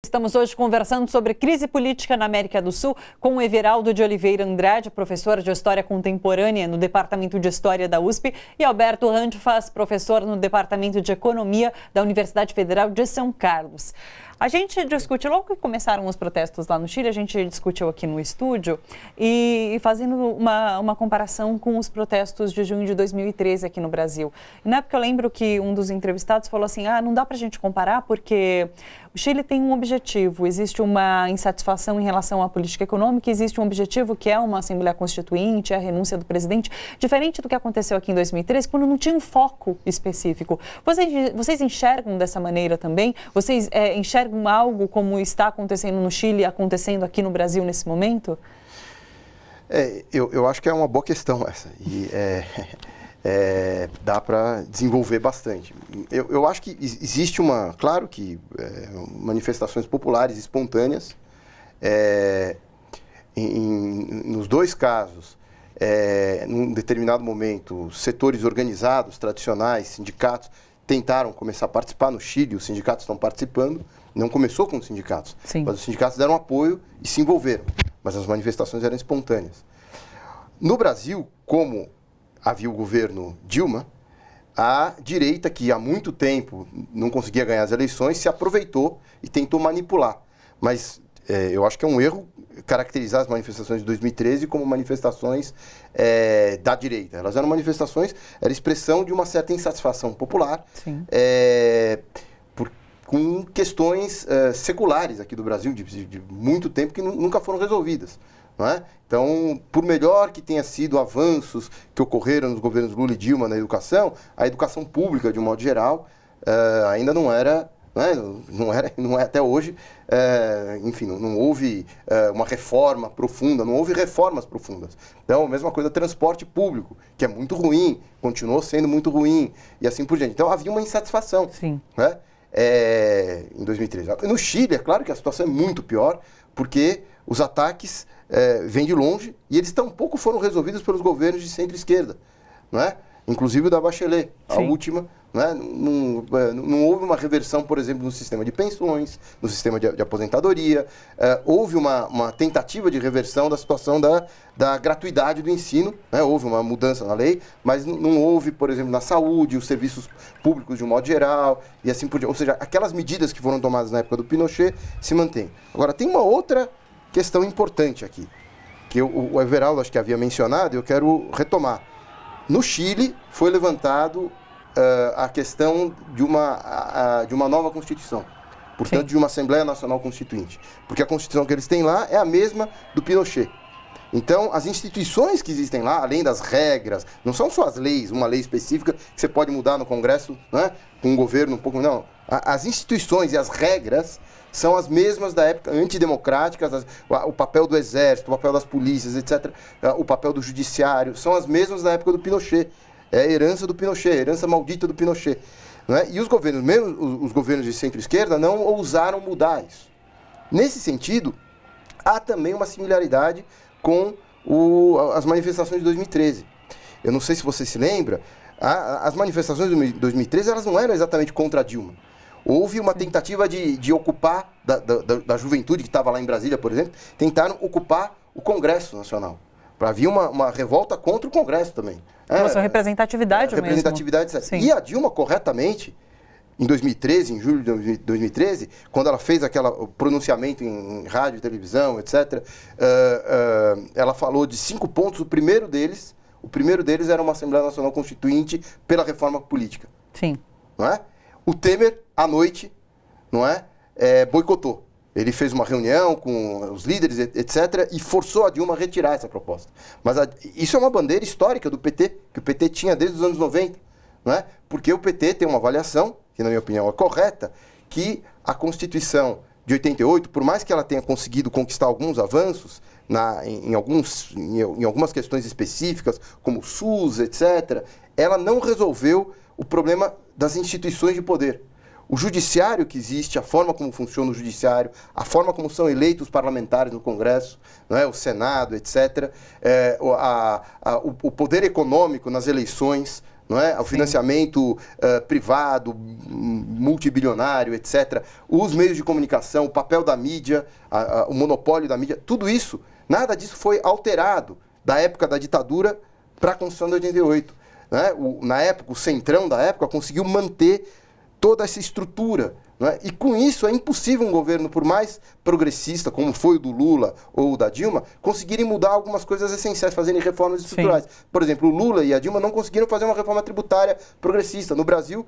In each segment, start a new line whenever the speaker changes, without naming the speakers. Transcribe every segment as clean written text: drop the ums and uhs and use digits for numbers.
Estamos hoje conversando sobre crise política na América do Sul com o Everaldo de Oliveira Andrade, professor de História Contemporânea no Departamento de História da USP, e Alberto Randfas, professor no Departamento de Economia da Universidade Federal de São Carlos. A gente discutiu, logo que começaram os protestos lá no Chile, a gente discutiu aqui no estúdio e fazendo uma comparação com os protestos de junho de 2013 aqui no Brasil. Na época eu lembro que um dos entrevistados falou assim, não dá pra gente comparar porque o Chile tem um objetivo, existe uma insatisfação em relação à política econômica, existe um objetivo que é uma Assembleia Constituinte, a renúncia do presidente, diferente do que aconteceu aqui em 2013, quando não tinha um foco específico. Vocês enxergam dessa maneira também? Vocês enxergam algo como está acontecendo no Chile, acontecendo aqui no Brasil nesse momento?
Eu acho que é uma boa questão essa. E dá para desenvolver bastante. Eu acho que existe claro que manifestações populares espontâneas, nos dois casos, num determinado momento, setores organizados, tradicionais, sindicatos, tentaram começar a participar no Chile, os sindicatos estão participando, não começou com os sindicatos,
Sim.
Mas os sindicatos deram apoio e se envolveram, mas as manifestações eram espontâneas. No Brasil, como havia o governo Dilma, a direita, que há muito tempo não conseguia ganhar as eleições, se aproveitou e tentou manipular. Mas eu acho que é um erro caracterizar as manifestações de 2013 como manifestações da direita. Elas eram manifestações, era expressão de uma certa insatisfação popular com questões seculares aqui do Brasil, de muito tempo, que nunca foram resolvidas. Não é? Então, por melhor que tenha sido avanços que ocorreram nos governos Lula e Dilma na educação, a educação pública, de um modo geral, ainda não era, não é até hoje, enfim, não houve uma reforma profunda, não houve reformas profundas. Então, a mesma coisa, transporte público, que é muito ruim, continuou sendo muito ruim, e assim por diante. Então, havia uma insatisfação.
Sim.
Né? Em 2013. No Chile, é claro que a situação é muito pior, porque os ataques vêm de longe e eles tampouco foram resolvidos pelos governos de centro-esquerda, não é? Inclusive o da Bachelet, a
Sim.
última. Não é? Não houve uma reversão, por exemplo, no sistema de pensões, no sistema de aposentadoria. Houve uma tentativa de reversão da situação da gratuidade do ensino. Né? Houve uma mudança na lei, mas não houve, por exemplo, na saúde, os serviços públicos de um modo geral, e assim por diante. Ou seja, aquelas medidas que foram tomadas na época do Pinochet se mantêm. Agora, tem uma outra questão importante aqui, que o Everaldo acho que havia mencionado, e eu quero retomar. No Chile foi levantado a questão de uma nova Constituição, portanto, Sim. de uma Assembleia Nacional Constituinte, porque a Constituição que eles têm lá é a mesma do Pinochet. Então, as instituições que existem lá, além das regras, não são só as leis, uma lei específica que você pode mudar no Congresso, né, com um governo um pouco... Não, as instituições e as regras são as mesmas da época antidemocráticas, o papel do exército, o papel das polícias, etc., o papel do judiciário, são as mesmas da época do Pinochet. É a herança do Pinochet, a herança maldita do Pinochet. Não é? E os governos, mesmo os governos de centro-esquerda, não ousaram mudar isso. Nesse sentido, há também uma similaridade com as manifestações de 2013. Eu não sei se você se lembra, as manifestações de 2013 elas não eram exatamente contra a Dilma. Houve uma tentativa de ocupar, da juventude que estava lá em Brasília, por exemplo, tentaram ocupar o Congresso Nacional. Havia uma revolta contra o Congresso também.
Nossa, representatividade mesmo.
Representatividade, e a Dilma, corretamente, em 2013, em julho de 2013, quando ela fez aquele pronunciamento em rádio, televisão, etc., ela falou de 5 pontos. O primeiro deles era uma Assembleia Nacional Constituinte pela reforma política.
Sim.
Não é? O Temer, à noite, não é? Boicotou. Ele fez uma reunião com os líderes, etc., e forçou a Dilma a retirar essa proposta. Mas isso é uma bandeira histórica do PT, que o PT tinha desde os anos 90. Não é? Porque o PT tem uma avaliação, que na minha opinião é correta, que a Constituição de 88, por mais que ela tenha conseguido conquistar alguns avanços em algumas questões específicas, como o SUS, etc., ela não resolveu o problema das instituições de poder. O judiciário que existe, a forma como funciona o judiciário, a forma como são eleitos os parlamentares no Congresso, não é? O Senado, etc., o poder econômico nas eleições, não é? O financiamento privado, multibilionário, etc. Os meios de comunicação, o papel da mídia, o monopólio da mídia, tudo isso, nada disso foi alterado da época da ditadura para a Constituição de 88. Né? Na época, o centrão da época conseguiu manter toda essa estrutura. Não é? E com isso é impossível um governo, por mais progressista, como foi o do Lula ou o da Dilma, conseguirem mudar algumas coisas essenciais, fazerem reformas estruturais. Sim. Por exemplo, o Lula e a Dilma não conseguiram fazer uma reforma tributária progressista. No Brasil,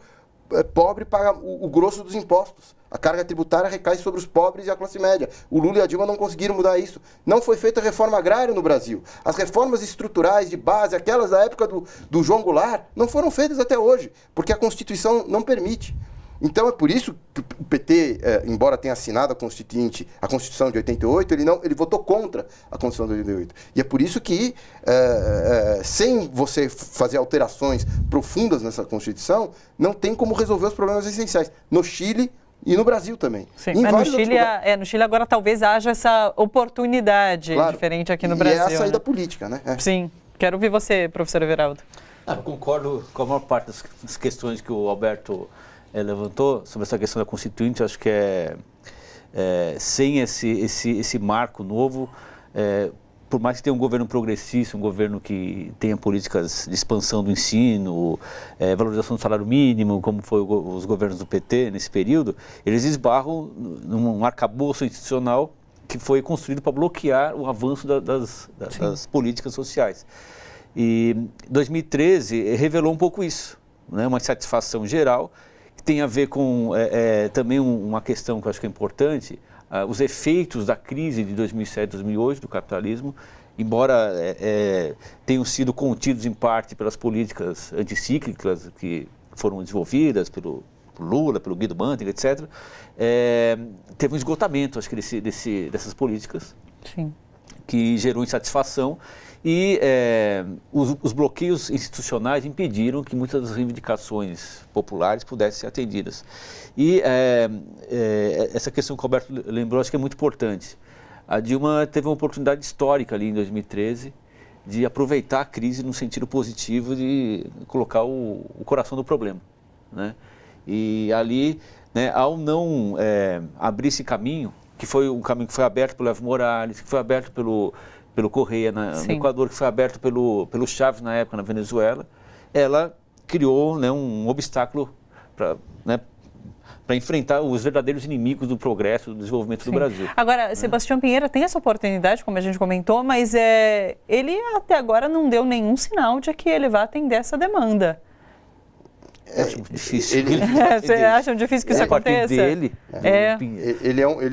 pobre paga o grosso dos impostos. A carga tributária recai sobre os pobres e a classe média. O Lula e a Dilma não conseguiram mudar isso. Não foi feita reforma agrária no Brasil. As reformas estruturais de base, aquelas da época do João Goulart, não foram feitas até hoje, porque a Constituição não permite. Então é por isso que o PT, embora tenha assinado a Constituição de 88, ele votou contra a Constituição de 88. E é por isso que, sem você fazer alterações profundas nessa Constituição, não tem como resolver os problemas essenciais. No Chile e no Brasil também.
Sim, mas no Chile agora talvez haja essa oportunidade, claro, diferente aqui no Brasil.
E é a saída política, né?
Sim. Quero ouvir você, professor Everaldo.
Eu concordo com a maior parte das questões que o Alberto levantou sobre essa questão da Constituinte. Acho que sem esse marco novo, por mais que tenha um governo progressista, um governo que tenha políticas de expansão do ensino, valorização do salário mínimo, como foi os governos do PT nesse período, eles esbarram num arcabouço institucional que foi construído para bloquear o avanço das políticas sociais. E 2013 revelou um pouco isso, né? Uma insatisfação geral, que tem a ver com também uma questão que eu acho que é importante, os efeitos da crise de 2007, 2008 do capitalismo, embora tenham sido contidos em parte pelas políticas anticíclicas que foram desenvolvidas pelo Lula, pelo Guido Mantega, etc., teve um esgotamento, acho que, dessas políticas. Sim. Que gerou insatisfação e os bloqueios institucionais impediram que muitas das reivindicações populares pudessem ser atendidas. E essa questão que o Roberto lembrou, acho que é muito importante. A Dilma teve uma oportunidade histórica ali em 2013 de aproveitar a crise no sentido positivo de colocar o coração do problema, né? E ali, né, ao não abrir esse caminho, que foi um caminho que foi aberto pelo Evo Morales, que foi aberto pelo Correia no Equador, que foi aberto pelo Chávez na época na Venezuela, ela criou, né, um obstáculo para enfrentar os verdadeiros inimigos do progresso, do desenvolvimento do Brasil. Agora,
Sebastião Pinheira tem essa oportunidade, como a gente comentou, mas ele até agora não deu nenhum sinal de que ele vai atender essa demanda.
Acho muito difícil.
Você acha difícil que isso aconteça?
Ele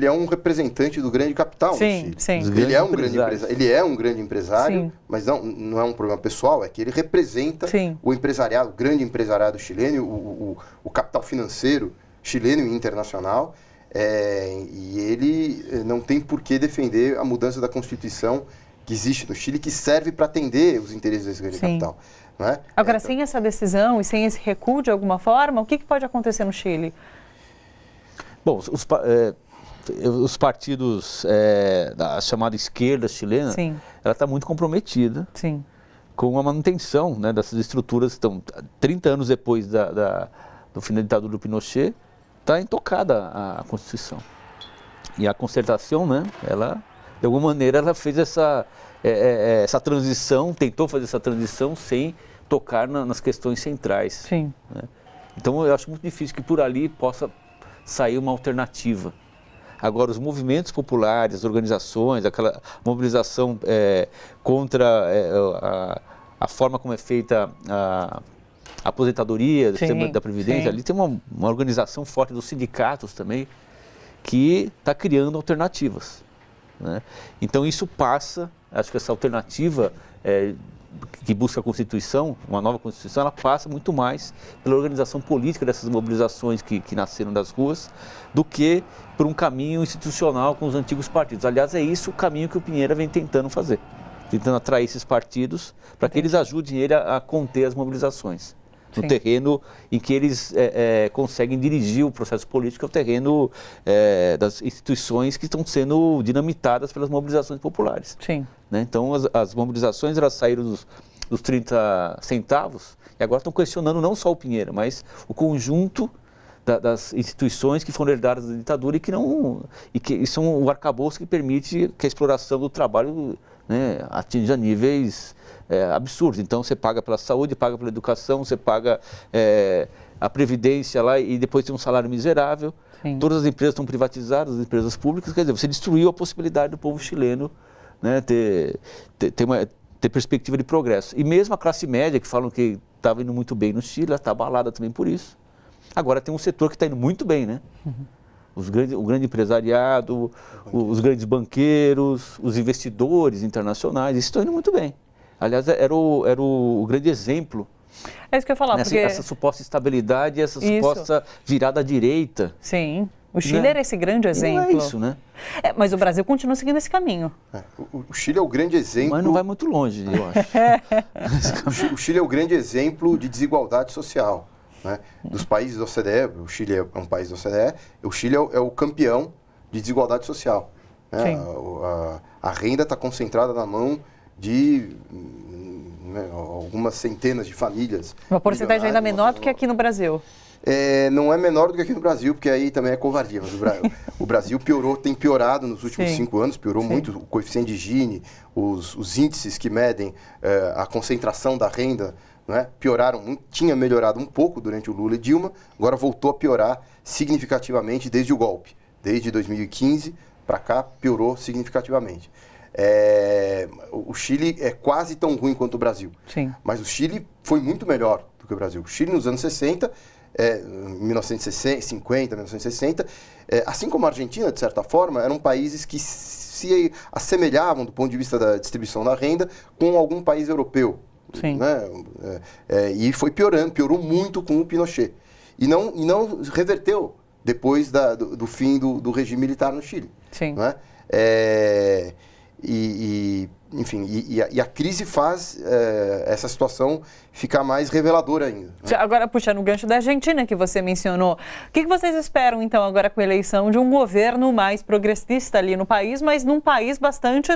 é um representante do grande capital no Chile. Sim. Ele é um grande empresário, sim, mas não é um problema pessoal, é que ele representa, sim, o empresariado, o grande empresariado chileno, o capital financeiro chileno e internacional, e ele não tem por que defender a mudança da Constituição que existe no Chile, que serve para atender os interesses desse grande, sim, capital. Né?
Agora, sem essa decisão e sem esse recuo de alguma forma, o que pode acontecer no Chile?
Bom, os partidos da chamada esquerda chilena, sim, ela está muito comprometida, sim, com a manutenção, né, dessas estruturas que estão 30 anos depois do fim da ditadura do Pinochet, está intocada a Constituição. E a concertação, né, ela, de alguma maneira, ela fez essa transição, tentou fazer essa transição sem tocar nas questões centrais. Sim. Né? Então eu acho muito difícil que por ali possa sair uma alternativa. Agora, os movimentos populares, as organizações, aquela mobilização contra a forma como é feita a aposentadoria, do sistema da Previdência, sim, ali tem uma organização forte dos sindicatos também, que está criando alternativas. Né? Então isso passa, acho que essa alternativa que busca a Constituição, uma nova Constituição, ela passa muito mais pela organização política dessas mobilizações que nasceram das ruas, do que por um caminho institucional com os antigos partidos. Aliás, é isso o caminho que o Pinheira vem tentando fazer, tentando atrair esses partidos para que eles ajudem ele a conter as mobilizações. No, sim, terreno em que eles conseguem dirigir o processo político, é o terreno das instituições que estão sendo dinamitadas pelas mobilizações populares. Sim. Né? Então, as mobilizações elas saíram dos 30 centavos, e agora estão questionando não só o Pinheiro, mas o conjunto das instituições que foram herdadas da ditadura e que são o arcabouço que permite que a exploração do trabalho, né, atinja níveis absurdos. Então você paga pela saúde, paga pela educação, você paga a previdência lá e depois tem um salário miserável. Sim. Todas as empresas estão privatizadas, as empresas públicas, quer dizer, você destruiu a possibilidade do povo chileno, né, ter perspectiva de progresso. E mesmo a classe média, que falam que estava indo muito bem no Chile, ela está abalada também por isso. Agora tem um setor que está indo muito bem, né? O grande empresariado, os grandes banqueiros, os investidores internacionais, isso estão indo muito bem. Aliás, era o grande exemplo.
É isso que eu ia falar, porque...
Essa suposta estabilidade, essa suposta virada à direita.
Sim. O Chile era esse grande exemplo.
Não é isso, né?
Mas o Brasil continua seguindo esse caminho.
O Chile é o grande exemplo...
Mas não vai muito longe, eu acho.
O Chile é o grande exemplo de desigualdade social, né? Dos países da OCDE. O Chile é um país da OCDE. O Chile é o campeão de desigualdade social, né? A renda está concentrada na mão de... algumas centenas de famílias.
Uma porcentagem ainda menor do que aqui no Brasil.
Não é menor do que aqui no Brasil, porque aí também é covardia. Mas o Brasil tem piorado nos últimos 5 anos, piorou muito o coeficiente de Gini, os índices que medem a concentração da renda, né, pioraram muito, tinha melhorado um pouco durante o Lula e Dilma, agora voltou a piorar significativamente desde o golpe. Desde 2015 para cá, piorou significativamente. O Chile é quase tão ruim quanto o Brasil.
Sim.
Mas o Chile foi muito melhor do que o Brasil. O Chile nos anos 60, 1950, 1960, assim como a Argentina, de certa forma, eram países que se assemelhavam do ponto de vista da distribuição da renda com algum país europeu.
Sim.
Né? E foi piorou muito com o Pinochet. E não reverteu depois do fim do regime militar no Chile.
Sim.
Né? Enfim, a crise faz essa situação ficar mais reveladora ainda. Né?
Agora, puxando o gancho da Argentina que você mencionou, o que vocês esperam, então, agora com a eleição de um governo mais progressista ali no país, mas num país bastante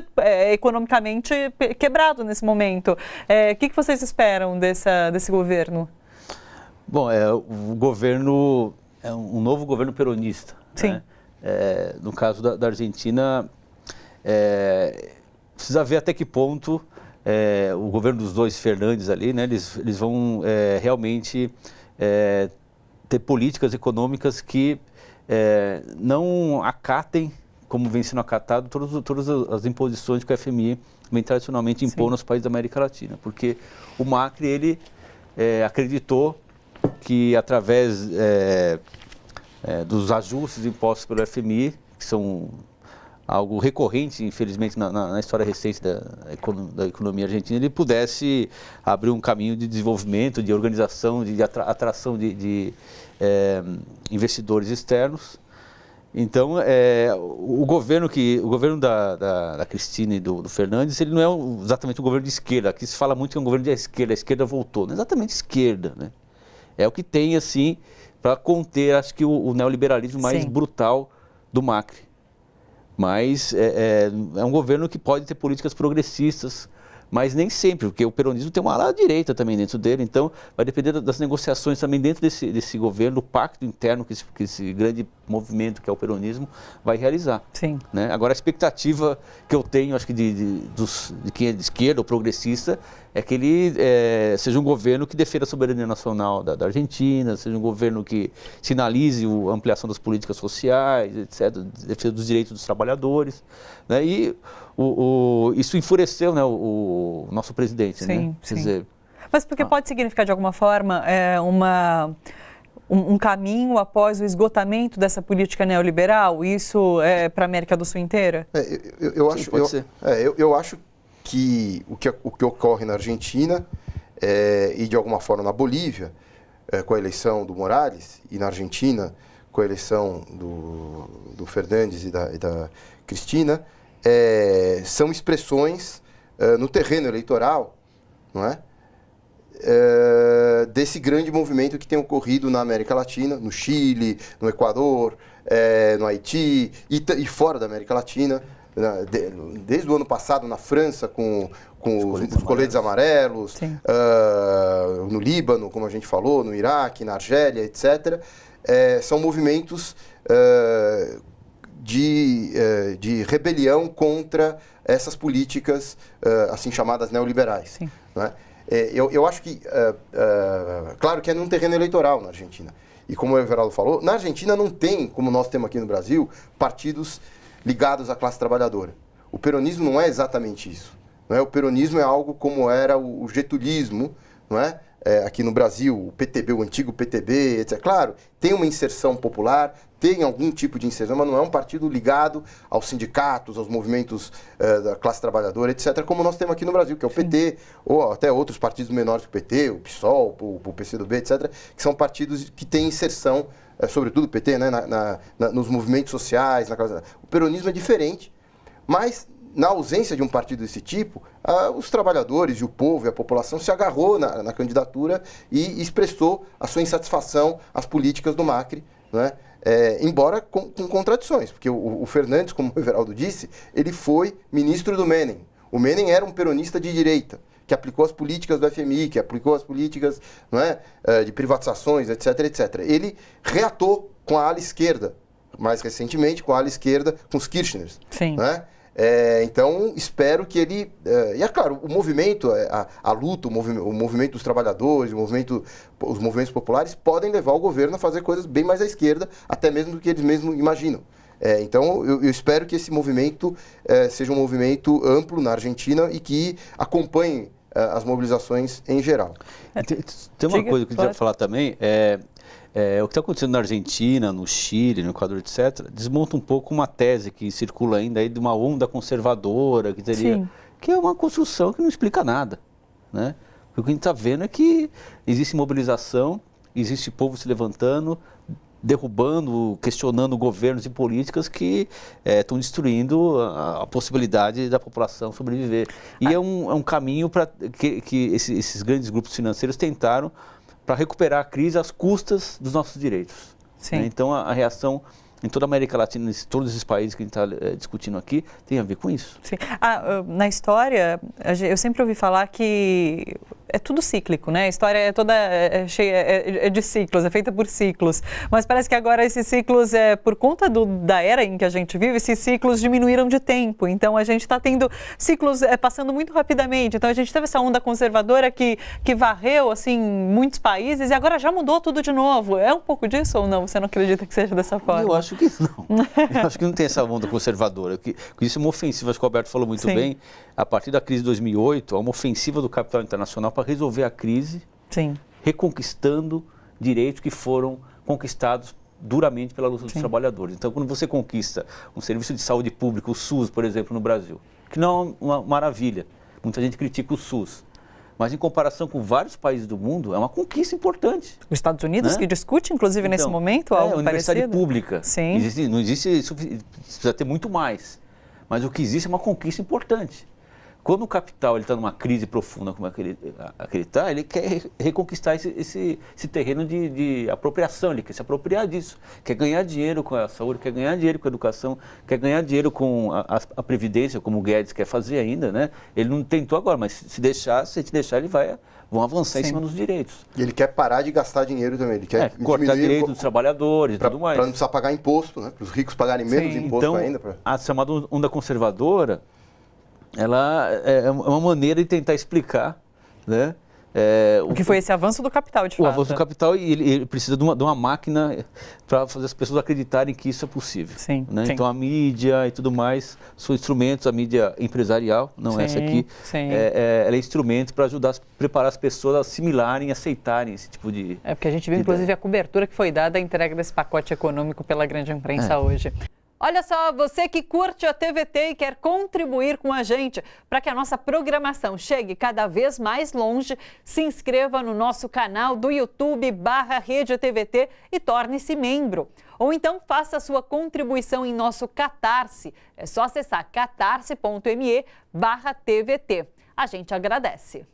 economicamente quebrado nesse momento? O que vocês esperam desse governo? Bom,
o governo é um novo governo peronista.
Sim.
Né? No caso da Argentina... precisa ver até que ponto o governo dos dois Fernandes ali, né, eles vão realmente ter políticas econômicas que não acatem, como vem sendo acatado, todas as imposições que o FMI vem tradicionalmente impondo nos países da América Latina. Porque o Macri, ele acreditou que através dos ajustes impostos pelo FMI, que são algo recorrente, infelizmente, na história recente da economia argentina, ele pudesse abrir um caminho de desenvolvimento, de organização, de atração de investidores externos. Então, o governo da Cristina e do Fernandes, ele não é exatamente um governo de esquerda. Aqui se fala muito que é um governo de esquerda, a esquerda voltou. Não é exatamente esquerda, né? É o que tem, assim, para conter, acho que, o neoliberalismo mais brutal do Macri. Mas é um governo que pode ter políticas progressistas, mas nem sempre, porque o peronismo tem uma ala direita também dentro dele, então vai depender das negociações também dentro desse governo, do pacto interno que esse grande movimento que é o peronismo vai realizar.
Sim.
Né? Agora a expectativa que eu tenho, acho que de quem é de esquerda ou progressista, é que ele seja um governo que defenda a soberania nacional da Argentina, seja um governo que sinalize a ampliação das políticas sociais, etc., defesa dos direitos dos trabalhadores, né? E isso enfureceu, né, o nosso presidente.
Sim,
né?
sim.
Quer dizer,
mas porque pode significar, de alguma forma, um caminho após o esgotamento dessa política neoliberal? Isso para a América do Sul inteira?
Eu acho que o que ocorre na Argentina e, de alguma forma, na Bolívia, com a eleição do Morales, e na Argentina, com a eleição do Fernandes e da Cristina, são expressões no terreno eleitoral, não é? Desse grande movimento que tem ocorrido na América Latina, no Chile, no Equador, no Haiti e fora da América Latina, desde o ano passado na França com os coletes amarelos, no Líbano, como a gente falou, no Iraque, na Argélia, etc. São movimentos de rebelião contra essas políticas assim chamadas neoliberais. Né? Eu acho que, claro que é num terreno eleitoral na Argentina. E como o Everaldo falou, na Argentina não tem, como nós temos aqui no Brasil, partidos ligados à classe trabalhadora. O peronismo não é exatamente isso. Não é? O peronismo é algo como era o getulismo, não é? Aqui no Brasil, o PTB, o antigo PTB, etc. Claro, tem uma inserção popular, tem algum tipo de inserção, mas não é um partido ligado aos sindicatos, aos movimentos da classe trabalhadora, etc., como nós temos aqui no Brasil, que é o PT, ou até outros partidos menores que o PT, o PSOL, o PCdoB, etc., que são partidos que têm inserção, sobretudo o PT, né, nos movimentos sociais. O peronismo é diferente, mas na ausência de um partido desse tipo, os trabalhadores e o povo e a população se agarrou na candidatura e expressou a sua insatisfação às políticas do Macri, né? Embora com contradições, porque o Fernandes, como o Everaldo disse, ele foi ministro do Menem. O Menem era um peronista de direita, que aplicou as políticas do FMI, que aplicou as políticas, não é, de privatizações, etc., etc. Ele reatou com a ala esquerda, mais recentemente com a ala esquerda, com os Kirchners.
Sim.
Né? Então, espero que ele... e é claro, o movimento, a luta, o movimento dos trabalhadores, os movimentos populares podem levar o governo a fazer coisas bem mais à esquerda, até mesmo do que eles mesmos imaginam. Então, eu espero que esse movimento seja um movimento amplo na Argentina e que acompanhe as mobilizações em geral.
Tem uma coisa que eu queria falar também, o que está acontecendo na Argentina, no Chile, no Equador, etc., desmonta um pouco uma tese que circula ainda aí de uma onda conservadora, que é uma construção que não explica nada, né? Porque o que a gente está vendo é que existe mobilização, existe povo se levantando, derrubando, questionando governos e políticas que estão destruindo a possibilidade da população sobreviver. E é um caminho para que esses grandes grupos financeiros tentaram para recuperar a crise às custas dos nossos direitos. Né? Então, a reação em toda a América Latina, em todos esses países que a gente está discutindo aqui, tem a ver com isso.
Sim. Na história, eu sempre ouvi falar que é tudo cíclico, né? A história é toda cheia de ciclos, é feita por ciclos. Mas parece que agora esses ciclos, por conta da era em que a gente vive, esses ciclos diminuíram de tempo. Então, a gente está tendo ciclos passando muito rapidamente. Então, a gente teve essa onda conservadora que varreu, assim, muitos países e agora já mudou tudo de novo. É um pouco disso ou não? Você não acredita que seja dessa forma?
Eu acho que não. Eu acho que não tem essa onda conservadora. Isso é uma ofensiva, acho que o Alberto falou muito bem. A partir da crise de 2008, há uma ofensiva do capital internacional para resolver a crise, reconquistando direitos que foram conquistados duramente pela luta dos trabalhadores. Então, quando você conquista um serviço de saúde pública, o SUS, por exemplo, no Brasil, que não é uma maravilha, muita gente critica o SUS, mas em comparação com vários países do mundo, é uma conquista importante.
Os Estados Unidos, né? Que discute, inclusive, nesse momento, algo
universidade
parecido.
Pública. Não existe, precisa ter muito mais. Mas o que existe é uma conquista importante. Quando o capital está numa crise profunda como aquele está, ele quer reconquistar esse terreno de apropriação, ele quer se apropriar disso, quer ganhar dinheiro com a saúde, quer ganhar dinheiro com a educação, quer ganhar dinheiro com a Previdência, como o Guedes quer fazer ainda, né? Ele não tentou agora, mas se a gente deixar, vão avançar em cima dos direitos.
E ele quer parar de gastar dinheiro também, ele quer
cortar direitos dos trabalhadores e tudo mais.
Para não precisar pagar imposto, né? Para os ricos pagarem menos imposto
então,
ainda.
A chamada onda conservadora, ela é uma maneira de tentar explicar, né?
O que foi esse avanço do capital, de fato.
O avanço do capital, e ele precisa de uma máquina para fazer as pessoas acreditarem que isso é possível. Né? Então a mídia e tudo mais são instrumentos, a mídia empresarial, não essa aqui, ela é instrumento para ajudar a preparar as pessoas a assimilarem, aceitarem esse tipo de...
Porque a gente viu, inclusive, a cobertura que foi dada à entrega desse pacote econômico pela grande imprensa hoje. Olha só, você que curte a TVT e quer contribuir com a gente para que a nossa programação chegue cada vez mais longe, se inscreva no nosso canal do YouTube/Rede TVT e torne-se membro. Ou então faça a sua contribuição em nosso Catarse. É só acessar catarse.me/TVT. A gente agradece.